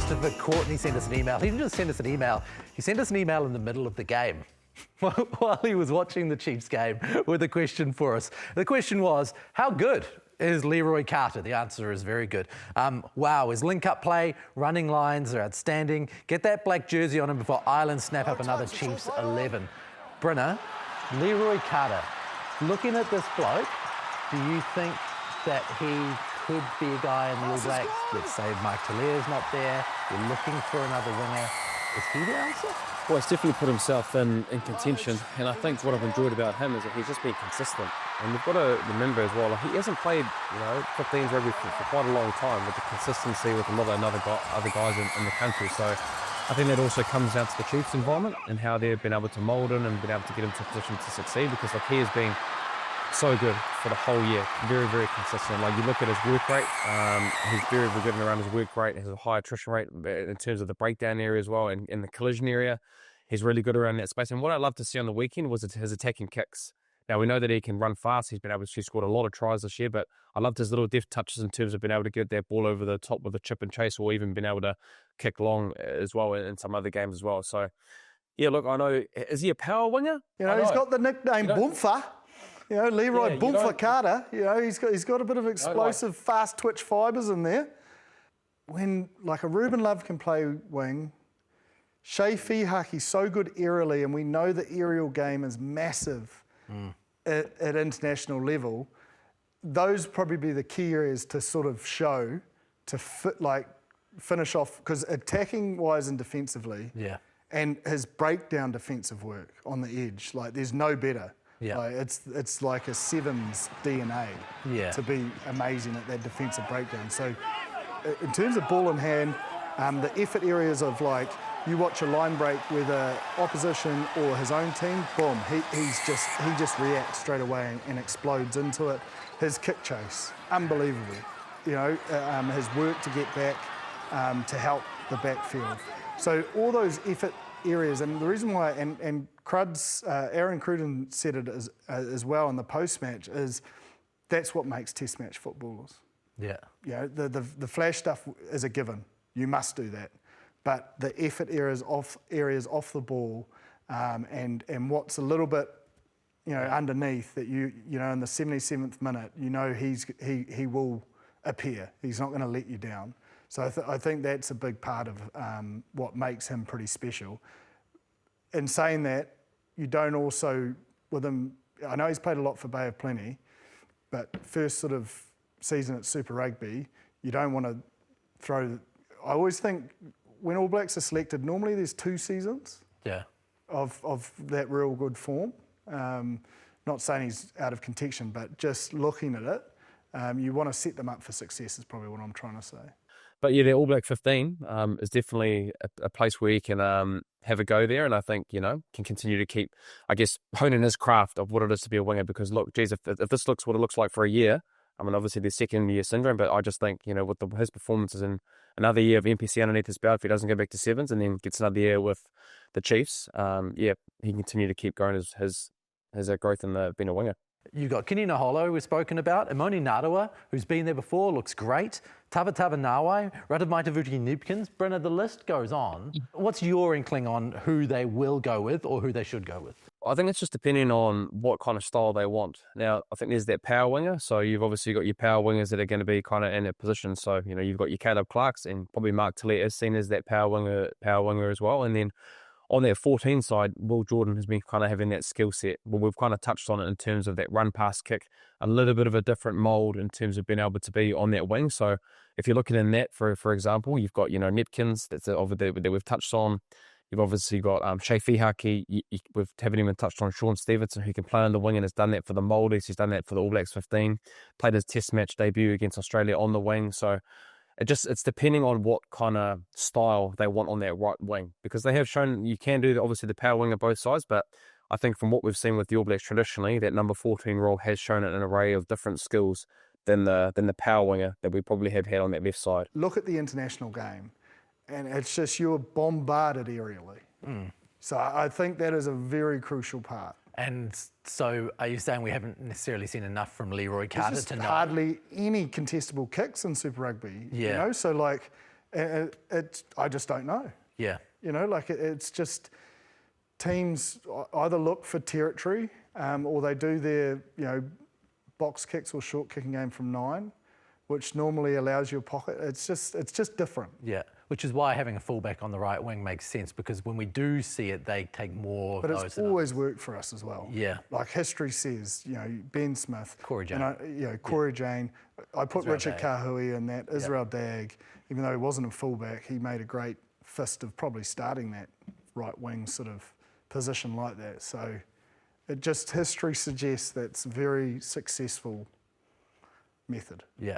Christopher Courtney sent us an email. He didn't just send us an email, he sent us an email in the middle of the game while he was watching the Chiefs game with a question for us. The question was, how good is Leroy Carter? The answer is very good. Wow, his link-up play, running lines are outstanding. Get that black jersey on him before Ireland snap up another Chiefs 11. Brynner, Leroy Carter, looking at this bloke, do you think that he could be a guy in the All Blacks? Let's say Mark Telea is not there, you're looking for another winger. Is he the answer? Well, he's definitely put himself in contention, and I think what I've enjoyed about him is that he's just been consistent. And we've got to remember as well, like, he hasn't played, 15s rugby for quite a long time with the consistency with a lot of other guys in the country. So I think that also comes down to the Chiefs' environment and how they've been able to mould him and been able to get him to a position to succeed, because like, he has been so good for the whole year, very, very consistent. Like, you look at his work rate, he's very, very good around his work rate, has a high attrition rate in terms of the breakdown area as well, and in the collision area. He's really good around that space. And what I love to see on the weekend was his attacking kicks. Now, we know that he can run fast. He's been able to score a lot of tries this year, but I loved his little deft touches in terms of being able to get that ball over the top with a chip and chase, or even being able to kick long as well in some other games as well. So, yeah, look, I know, is he a power winger? He's got the nickname Boomfer. Leroy Boomfer Carter. He's got a bit of explosive, fast twitch fibres in there. When, like, a Ruben Love can play wing, Shea Fihaki's so good aerially, and we know the aerial game is massive at international level. Those probably be the key areas to sort of show, to finish off, because attacking-wise and defensively, and his breakdown defensive work on the edge, like, there's no better. Yeah. Like, it's like a Sevens DNA to be amazing at that defensive breakdown. So in terms of ball in hand, the effort areas of, like, you watch a line break with a opposition or his own team, boom, he just reacts straight away and explodes into it. His kick chase, unbelievable. His work to get back, to help the backfield. So all those effort areas, and the reason why, and Crud's, Aaron Cruden said it as well in the post-match, is that's what makes test match footballers. Yeah. The flash stuff is a given. You must do that. But the effort areas off the ball, and what's a little bit, underneath that in the 77th minute, he will appear. He's not going to let you down. So I think that's a big part of what makes him pretty special. In saying that, you don't also, with him, I know he's played a lot for Bay of Plenty, but first sort of season at Super Rugby, you don't want to throw. I always think when All Blacks are selected, normally there's 2 seasons of that real good form. Not saying he's out of contention, but just looking at it, you want to set them up for success is probably what I'm trying to say. But yeah, the All Black 15 is definitely a place where he can have a go there, and I think, can continue to keep, I guess, honing his craft of what it is to be a winger, because look, geez, if this looks what it looks like for a year, I mean, obviously there's second year syndrome, but I just think, with his performances in another year of NPC underneath his belt, if he doesn't go back to sevens and then gets another year with the Chiefs, he can continue to keep growing his growth in being a winger. You've got Kini Naholo, we've spoken about. Imoni Narawa, who's been there before, looks great. Tabataba Nawai, Radamaitavuti Nipkins. Brynner, the list goes on. What's your inkling on who they will go with or who they should go with? I think it's just depending on what kind of style they want. Now, I think there's that power winger. So you've obviously got your power wingers that are going to be kind of in that position. So, you've got your Caleb Clarks, and probably Mark Telea is seen as that power winger as well. And then on that 14 side, Will Jordan has been kind of having that skill set. Well, we've kind of touched on it in terms of that run pass kick, a little bit of a different mould in terms of being able to be on that wing. So if you're looking in that, for example, you've got, Nipkins, that's over there that we've touched on. You've obviously got Shea Fihaki. We haven't even touched on Sean Stevenson, who can play on the wing and has done that for the Māoris. He's done that for the All Blacks 15. Played his test match debut against Australia on the wing. So it's depending on what kind of style they want on that right wing, because they have shown you can do obviously the power wing on both sides, but I think from what we've seen with the All Blacks traditionally, that number 14 role has shown an array of different skills than the power winger that we probably have had on that left side. Look at the international game, and it's just you're bombarded aerially. So I think that is a very crucial part. And so are you saying we haven't necessarily seen enough from Leroy Carter to know? Hardly any contestable kicks in Super Rugby. Yeah. So like I just don't know. Yeah. You know, like it's just teams either look for territory or they do their, box kicks or short kicking game from 9, which normally allows you a pocket. It's just different. Yeah, which is why having a fullback on the right wing makes sense, because when we do see it, they take more But of those. it's always worked for us as well. Yeah. Like history says, Ben Smith, Corey Jane. Corey Jane. I put Israel Richard Dag. Kahui in that. Israel Dag, even though he wasn't a fullback, he made a great fist of probably starting that right wing sort of position like that. So history suggests that's a very successful method. Yeah.